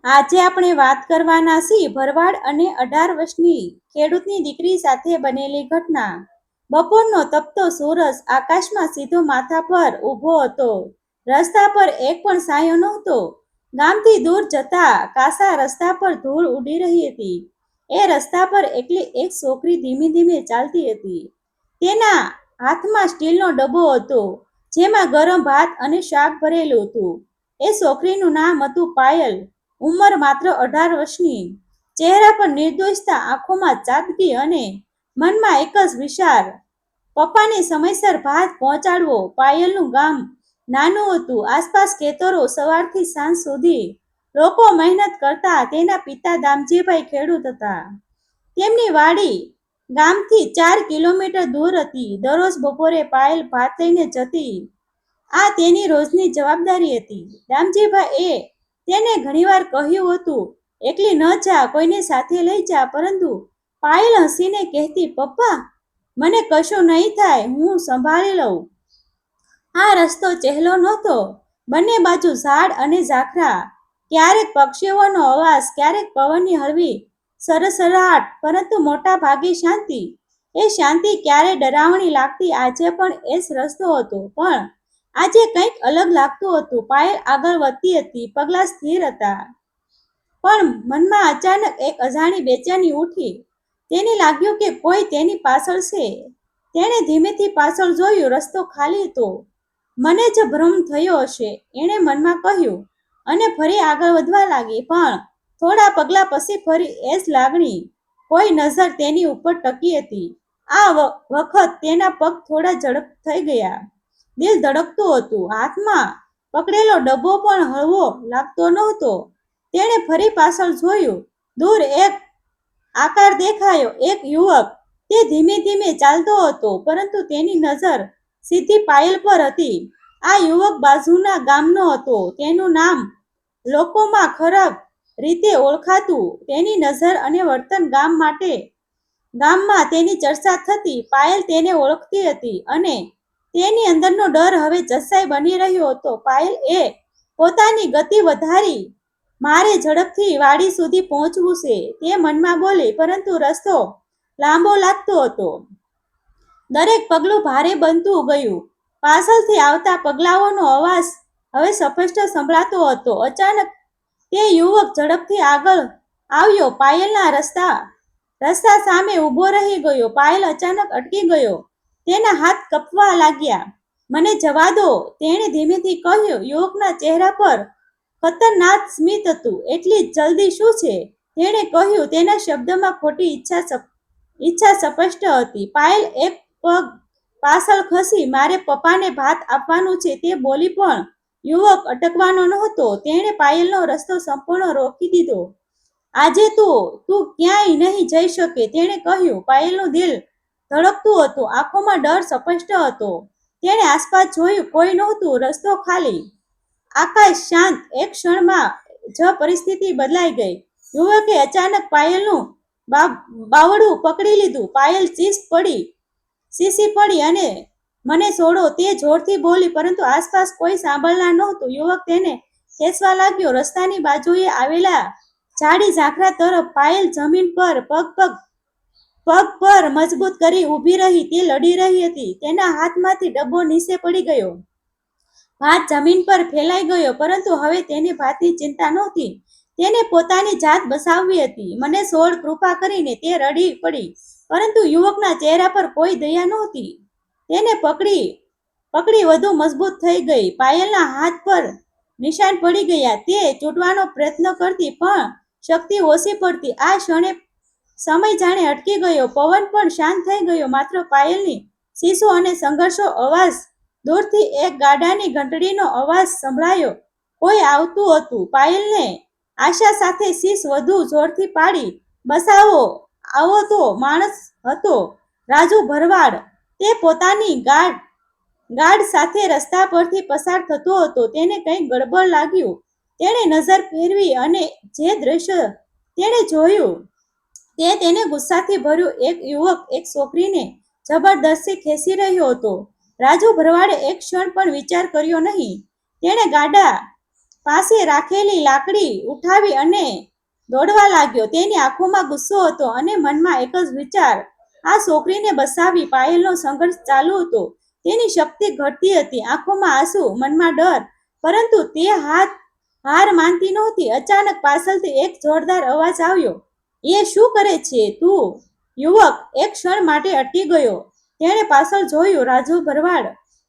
આજે આપણે વાત કરવાના છીએ ભરવાડ અને 18 વર્ષની ખેડૂતની દીકરી સાથે બનેલી ઘટના. બપોરનો તપતો સૂરજ આકાશમાં સીધો માથા પર ઊભો હતો. રસ્તા પર એક પણ સાયો નહોતો. ગામથી દૂર જતા કાસા રસ્તા પર ધૂળ ઉડી રહી હતી. એ રસ્તા પર એકલી એક છોકરી ધીમે ધીમે ચાલતી હતી. તેના હાથમાં સ્ટીલનો ડબ્બો હતો, જેમાં ગરમ ભાત અને શાક ભરેલું હતું. એ છોકરીનું નામ હતું પાયલ. ઉંમર માત્ર 18 વર્ષની. ચહેરા પર નિર્દોષતા, આંખોમાં ચાદગી અને મનમાં એક જ વિચાર: પપ્પાને સમયસર ભાત પહોંચાડવો. પાયલનું ગામ નાનું હતું. આસપાસ ખેતરો. સવારથી સાંજ સુધી લોકો મહેનત કરતા. તેના પિતા દામજીભાઈ ખેડૂત હતા. તેમની વાડી ગામથી 4 કિલોમીટર દૂર હતી. દરરોજ બપોરે પાયલ ભાત લઈને જતી. આ તેની રોજની જવાબદારી હતી. દામજીભાઈએ તેને ઘણીવાર કહ્યું હતું, એકલી ન જા, કોઈને સાથે લઈ જા. પરંતુ પાયલ હસીને કહેતી, પપ્પા, મને કશું નહીં થાય, હું સંભાળી લઉં. આ રસ્તો સહેલો નહોતો. બંને બાજુ ઝાડ અને ઝાખરા. ક્યારેક પક્ષીઓનો અવાજ, ક્યારેક પવનની હળવી સરસરાટ, પરંતુ મોટા ભાગે શાંતિ. એ શાંતિ ક્યારેય ડરાવણી લાગતી. આજે પણ એ જ રસ્તો હતો, પણ આજે કંઈક અલગ લાગતું હતું. પાયલ આગળ વધતી હતી. પગલાં સ્થિર હતા, પણ મનમાં અચાનક એક અજાણી બેચેની ઉઠી. તેને લાગ્યું કે કોઈ તેની પાછળ છે. તેણે ધીમેથી પાછળ જોયું. રસ્તો ખાલી હતો. મને જ ભ્રમ થયો હશે, એણે મનમાં કહ્યું, અને ફરી આગળ વધવા લાગી. પણ થોડા પગલાં પછી ફરી એ જ લાગણી. કોઈ નજર તેની ઉપર ટકી હતી. આ વખત તેના પગ થોડા ઝડપ થઈ ગયા. દિલ ધડકતું હતું. હાથમાં પકડેલો ડબ્બો પણ હળવો લાગતો નહોતો. તેણે ફરી પાછળ જોયું. દૂર એક આકાર દેખાયો, એક યુવક. તે ધીમે ધીમે ચાલતો હતો, પરંતુ તેની નજર સીધી પાયલ પર હતી. આ યુવક બાજુના ગામનો હતો. તેનું નામ લોકોમાં ખરાબ રીતે ઓળખાતું. તેની નજર અને વર્તન ગામમાં તેની ચર્ચા થતી. પાયલ તેને ઓળખતી હતી, અને તેની અંદરનો ડર હવે જસાઈ બની રહ્યો હતો. પાયલ એ પોતાની ગતિ વધારી. મારે ઝડપથી વાડી સુધી પહોંચવું છે, તે મનમાં બોલી. પરંતુ રસ્તો લાંબો લાગતો હતો. દરેક પગલું ભારે બનતું ગયું. પાછળથી આવતા પગલાઓનો અવાજ હવે સ્પષ્ટ સંભળાતો હતો. અચાનક તે યુવક ઝડપથી આગળ આવ્યો. પાયલના રસ્તા સામે ઊભો રહી ગયો. પાયલ અચાનક અટકી ગયો. તેના હાથ કપવા લાગ્યા. મને જવા દો, તેણે ધીમેથી કહ્યું. યુવકના ચહેરા પર ખતરનાક સ્મિત હતું. એટલી જલ્દી શું છે? તેણે કહ્યું. તેના શબ્દમાં ખોટી ઈચ્છા સ્પષ્ટ હતી. પાયલ એક પગ પાછળ ખસી. મારે પપ્પાને ભાત આપવાનું છે, તે બોલી. પણ યુવક અટકવાનો નહોતો. તેણે પાયલનો રસ્તો સંપૂર્ણ રોકી દીધો. આજે તું ક્યાંય નહીં જઈ શકે, તેણે કહ્યું. પાયલનું દિલ ધડકતું હતું. આંખોમાં ડર સ્પષ્ટ હતો. તેણે આસપાસ જોયું. કોઈ નહોતું. રસ્તો ખાલી. આકાશ શાંત. એક ક્ષણમાં જ પરિસ્થિતિ બદલાઈ ગઈ. યુવકે અચાનક પાયલનું બાવડું પકડી લીધું. પાયલ ચીસી પડી અને મને છોડો, તે જોરથી બોલી. પરંતુ આસપાસ કોઈ સાંભળનાર નહોતું. યુવક તેને ખેંચવા લાગ્યો. રસ્તાની બાજુએ આવેલા ઝાડી ઝાખરા તરફ. પાયલ જમીન પર પગ પર મજબૂત કરી ઊભી રહી. તે લડી રહી હતી. તેના હાથમાંથી ડબ્બો નીચે પડી ગયો. ભાત જમીન પર ફેલાઈ ગયો. પરંતુ હવે તેને ભાતની ચિંતા નહોતી. તેને પોતાની જાત બચાવવી હતી. મને છોડ, કૃપા કરીને, તે રડી પડી. પરંતુ યુવકના ચહેરા પર કોઈ દયા નહોતી. તેને પકડી વધુ મજબૂત થઈ ગઈ. પાયલના હાથ પર નિશાન પડી ગયા. તે છૂટવાનો પ્રયત્ન કરતી, પણ શક્તિ ઓછી પડતી. આ ક્ષણે સમય જાણે અટકી ગયો. પવન પણ શાંત થઈ ગયો. માત્ર પાયલની ચીસો અને સંઘર્ષનો અવાજ. દૂરથી એક ગાડાની ઘંટડીનો અવાજ સંભળાયો. કોઈ આવતું હતું. પાયલને આશા સાથે ચીસ વધુ જોરથી પાડી. બચાવો, આવો તો માણસ હતો. રાજુ ભરવાડ. તે પોતાની ગાડ સાથે રસ્તા પરથી પસાર થતો હતો. તેને કંઈક ગડબડ લાગ્યું. તેણે નજર ફેરવી, અને જે દ્રશ્ય તેણે જોયું તે તેને ગુસ્સાથી ભર્યું. એક યુવક એક છોકરીને જબરદસ્તી ખેંચી રહ્યો હતો. રાજુ ભરવાડે એક ક્ષણ પણ વિચાર કર્યો નહીં. તેણે પાસે રાખેલી લાકડી ઉઠાવી અને દોડવા લાગ્યો. તેની આંખોમાં ગુસ્સો હતો અને મનમાં એક જ વિચાર, આ છોકરીને બસાવી. પાયલનો સંઘર્ષ ચાલુ હતો. તેની શક્તિ ઘટતી હતી, આંખોમાં આંસુ, મનમાં ડર, પરંતુ તે હાર માનતી નહોતી. અચાનક પાછળથી એક જોરદાર અવાજ આવ્યો, એ શું કરે છે તું? યુવક એક ક્ષણ માટે અટકી ગયો. તેણે પાછળ જોયું. રાજુ ભરવાડ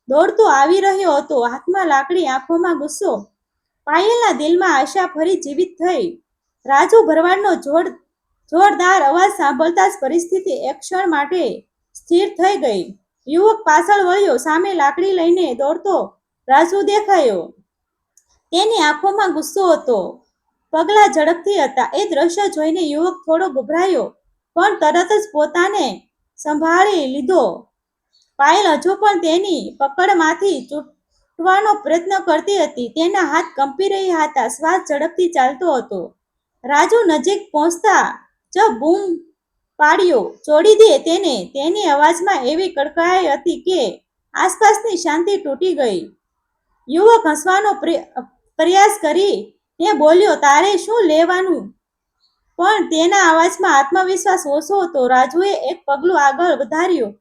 દોડતો આવી રહ્યો હતો, હાથમાં લાકડી, આંખોમાં ગુસ્સો. પાયલના દિલમાં આશા ફરી જીવિત થઈ. રાજુ ભરવાડનો જોરદાર અવાજ સાંભળતા જ પરિસ્થિતિ એક ક્ષણ માટે સ્થિર થઈ ગઈ. યુવક પાછળ વળ્યો. સામે લાકડી લઈને દોડતો રાજુ દેખાયો. તેની આંખોમાં ગુસ્સો હતો, પગલાં ઝડપથી હતા. એ દ્રશ્ય જોઈને યુવક થોડો ગભરાયો, પણ તરત જ પોતાને સંભાળી લીધો. પાયલ હજુ પણ તેની પકડમાંથી છૂટવાનો પ્રયત્ન કરતી હતી. તેના હાથ કંપી રહ્યા હતા, શ્વાસ ઝડપથી ચાલતો હતો. રાજુ નજીક પહોંચતા જ બૂમ પાડ્યો, છોડી દે તેને. તેની અવાજમાં એવી કડકાઈ હતી કે આસપાસની શાંતિ તૂટી ગઈ. યુવક હસવાનો પ્રયાસ કરીને બોલ્યો, તારે શું લેવાનું? પણ તેના અવાજમાં આત્મવિશ્વાસ ઓછો હતો. રાજુએ એક પગલું આગળ વધાર્યું.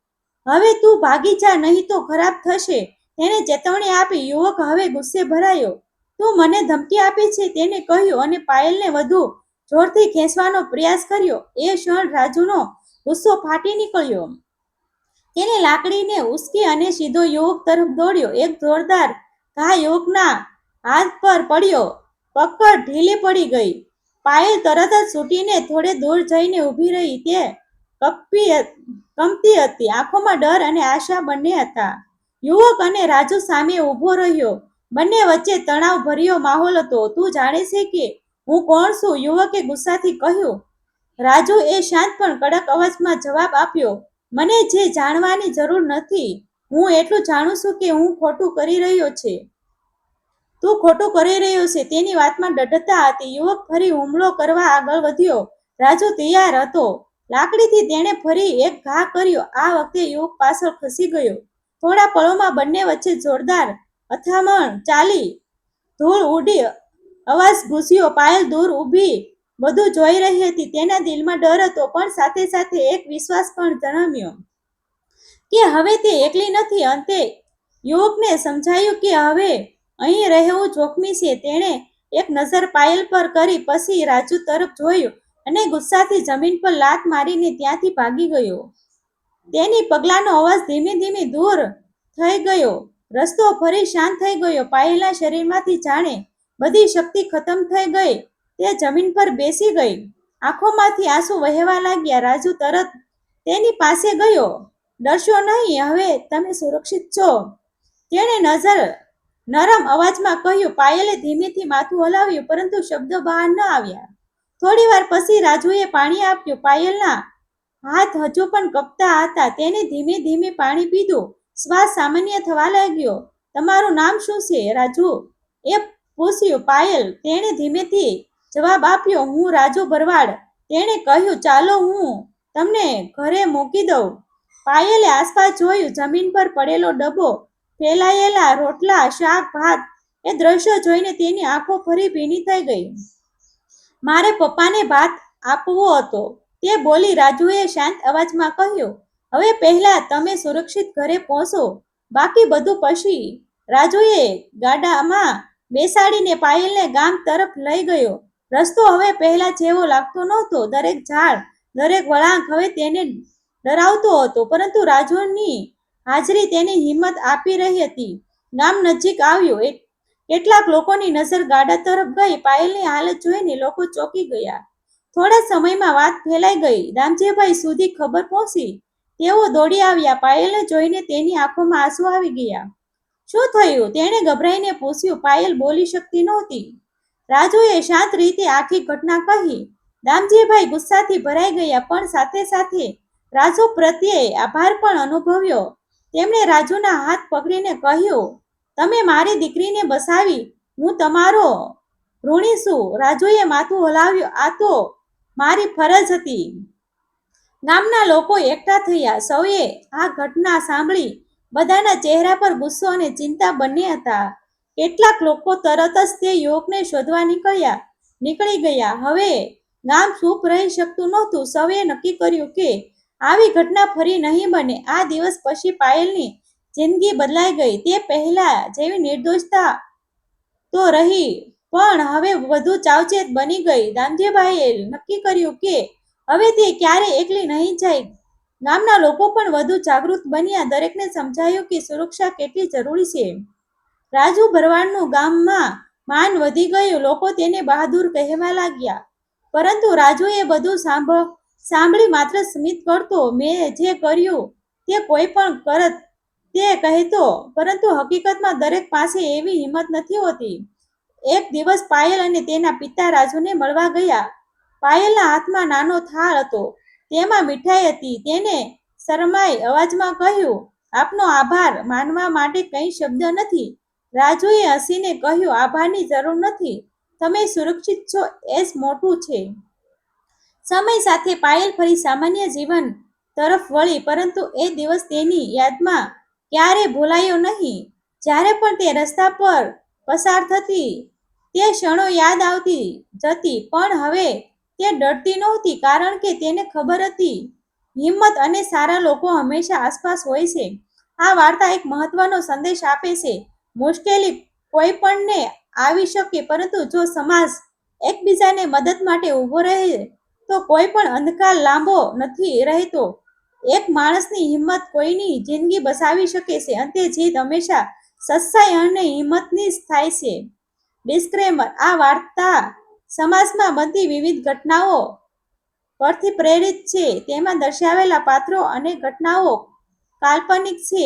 હવે તું ભાગી જા, નહીં તો ખરાબ થશે, તેણે ચેતવણી આપી. યુવક હવે ગુસ્સે ભરાયો. તું મને ધમકી આપે છે, તેને કહ્યું, અને પાયલને વધુ જોરથી ખેંચવાનો પ્રયાસ કર્યો. એ ક્ષણ રાજુનો ગુસ્સો ફાટી નીકળ્યો. તેને લાકડીને ઉંચકી અને સીધો યુવક તરફ દોડ્યો. એક જોરદાર ઘા યુવકના હાથ પર પડ્યો. પકડ ઢીલી પડી ગઈ. પાયલ તરત જ છૂટીને થોડે દૂર જઈને ઊભી રહી. તે કંપતી હતી, આંખોમાં ડર અને આશા બંને હતા. યુવક અને રાજુ સામે ઊભો રહ્યો. બંને વચ્ચે તણાવભર્યો માહોલ હતો. તું જાણે છે કે હું કોણ છું? યુવકે ગુસ્સાથી કહ્યું. રાજુ એ શાંત પણ કડક અવાજમાં જવાબ આપ્યો, મને જે જાણવાની જરૂર નથી. હું એટલું જાણું છું કે હું ખોટું કરી રહ્યો છે. તું ખોટું કરી રહ્યો છે. તેની વાતમાં દૃઢતા હતી. યુવક ફરી હુમલો કરવા આગળ વધ્યો. રાજુ તૈયાર હતો. લાકડીથી તેણે ફરી એક ઘા કર્યો. આ વખતે યુવક પાછળ ખસી ગયો. થોડા પળોમાં બંને વચ્ચે જોરદાર અથડામણ ચાલી. ધૂળ ઉડી, અવાજ ગૂંજ્યો. પાયલ દૂર ઊભી બધું જોઈ રહી હતી. તેના દિલમાં ડર હતો, પણ સાથે સાથે એક વિશ્વાસ પણ જન્મ્યો કે હવે તે એકલી નથી. અંતે યુવકને સમજાયું કે હવે અહીં રહેવું જોખમી છે. તેણે એક નજર પાયલ પર કરી, પછી રાજુ તરફ જોયું અને ગુસ્સાથી જમીન પર લાત મારીને ત્યાંથી ભાગી ગયો. તેની પગલાંનો અવાજ ધીમે ધીમે દૂર થઈ ગયો. રસ્તો ફરી શાંત થઈ ગયો. પાયલના શરીરમાંથી જાણે બધી શક્તિ ખતમ થઈ ગઈ. તે જમીન પર બેસી ગઈ. આંખોમાંથી આંસુ વહેવા લાગ્યા. રાજુ તરત તેની પાસે ગયો. ડરશો નહીં, હવે તમે સુરક્ષિત છો, તેણે નરમ અવાજમાં કહ્યું. પાયલે ધીમેથી માથું હલાવ્યું, પરંતુ શબ્દો બહાર ન આવ્યા. થોડી વાર પછી રાજુએ પાણી આપ્યું. પાયલના હાથ હજુ પણ કપતા હતા. તેને ધીમે ધીમે પાણી પીધું. શ્વાસ સામાન્ય થવા લાગ્યો. તમારું નામ શું છે? રાજુ એ પૂછ્યું. પાયલ, તેણે ધીમેથી જવાબ આપ્યો. હું રાજુ ભરવાડ. તેણે કહ્યું, ચાલો હું તમને ઘરે મૂકી દઉં. પાયલે આસપાસ જોયું. જમીન પર પડેલો ડબ્બો, ફેલાયેલા રોટલા, શાક, ભાત. એ દ્રશ્ય જોઈને તેની આંખો ફરી ભીની થઈ ગઈ. મારે પપ્પાને ભાત આપવો હતો, તે બોલી. રાજુએ શાંત અવાજમાં કહ્યું, હવે પહેલા તમે સુરક્ષિત ઘરે પહોંચો, બાકી બધું પછી. રાજુએ ગાડામાં બેસાડીને પાયલને ગામ તરફ લઈ ગયો. રસ્તો હવે પહેલા જેવો લાગતો નહોતો. દરેક ઝાડ, દરેક વળાંક હવે તેને ડરાવતો હતો, પરંતુ રાજુની હાજરી તેને હિંમત આપી રહી હતી. ગામ નજીક આવ્યું. કેટલાક લોકોની નજર ગાડા તરફ ગઈ. પાયલની હાલત જોઈને લોકો ચોંકી ગયા. થોડા સમયમાં વાત ફેલાઈ ગઈ. રામજીભાઈ સુધી ખબર પહોંચી. તેઓ દોડી આવ્યા. પાયલને જોઈને તેની આંખોમાં આંસુ આવી ગયા. શું થયું? તેણે ગભરાઈને પૂછ્યું. પાયલ બોલી શકતી નહોતી. રાજુએ શાંત રીતે આખી ઘટના કહી. રામજીભાઈ ગુસ્સાથી ભરાઈ ગયા, પણ સાથે સાથે રાજુ પ્રત્યે આભાર પણ અનુભવ્યો. તેમણે રાજુના હાથ પકડીને કહ્યું, તમે મારી દીકરીને બસાવી, હું તમારો ઋણી છું. રાજુએ માથું હલાવ્યું. આ તો મારી ફરજ હતી. ગામના લોકો એકઠા થયા. સૌએ આ ઘટના સાંભળી. બધાના ચહેરા પર ગુસ્સો અને ચિંતા બંને હતા. કેટલાક લોકો તરત જ તે યુવકને શોધવા નીકળી ગયા. હવે ગામ ચૂપ રહી શકતું નહોતું. સૌએ નક્કી કર્યું કે આવી ઘટના ફરી નહીં બને. આ દિવસ પછી પાયલની જિંદગી બદલાઈ ગઈ. તે પહેલા જેવી નિર્દોષતા તો રહી, પણ હવે વધુ સાવચેત બની ગઈ. દામજીભાઈએ નક્કી કર્યું કે હવે તે ક્યારેય એકલી નહીં જાય. ગામના લોકો પણ વધુ જાગૃત બન્યા. દરેકને સમજાયું કે સુરક્ષા કેટલી જરૂરી છે. રાજુ ભરવાડનું ગામમાં માન વધી ગયું. લોકો તેને બહાદુર કહેવા લાગ્યા. પરંતુ રાજુએ બધું સાંભળી માત્ર સ્મિત કરતો. મેં જે કર્યું તે કોઈ પણ કરત, તે કહેતો. પરંતુ હકીકતમાં દરેક પાસે એવી હિંમત નથી હોતી. એક દિવસ પાયલ અને તેના પિતા રાજુને મળવા ગયા. પાયલના હાથમાં નાનો થાળ હતો. તેમાં મીઠાઈ હતી. તેને શરમાઈ અવાજમાં કહ્યું, આપનો આભાર માનવા માટે કંઈ શબ્દ નથી. રાજુએ હસીને કહ્યું, આભારની જરૂર નથી. તમે સુરક્ષિત છો એ જ મોટું છે. સમય સાથે પાયલ ફરી સામાન્ય જીવન તરફ વળી, પરંતુ એ દિવસ તેની યાદમાં ક્યારેય ભૂલાયો નહીં. જ્યારે પણ તે રસ્તા પર પસાર થતી, તે ક્ષણો યાદ આવતી જતી. પણ હવે તે ડરતી નહોતી, કારણ કે તેને ખબર હતી, હિંમત અને સારા લોકો હંમેશા આસપાસ હોય છે. આ વાર્તા એક મહત્વનો સંદેશ આપે છે. મુશ્કેલી કોઈ પણને આવી શકે, પરંતુ જો સમાજ એકબીજાને મદદ માટે ઊભો રહે તો કોઈ પણ અંધકાર લાંબો નથી રહેતો. એક માણસની હિંમત કોઈની જિંદગી બચાવી શકે છે. અંતે જીત હંમેશા સચ્ચાઈ અને હિંમતની જ થાય છે. ડિસ્ક્લેમર: આ વાર્તા સમાજમાં બનતી વિવિધ ઘટનાઓ પરથી પ્રેરિત છે. તેમાં દર્શાવેલા પાત્રો અને ઘટનાઓ કાલ્પનિક છે,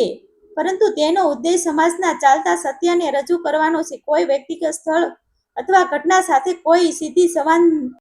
પરંતુ તેનો ઉદ્દેશ સમાજના ચાલતા સત્યને રજૂ કરવાનો છે. કોઈ વ્યક્તિગત સ્થળ અથવા ઘટના સાથે કોઈ સીધી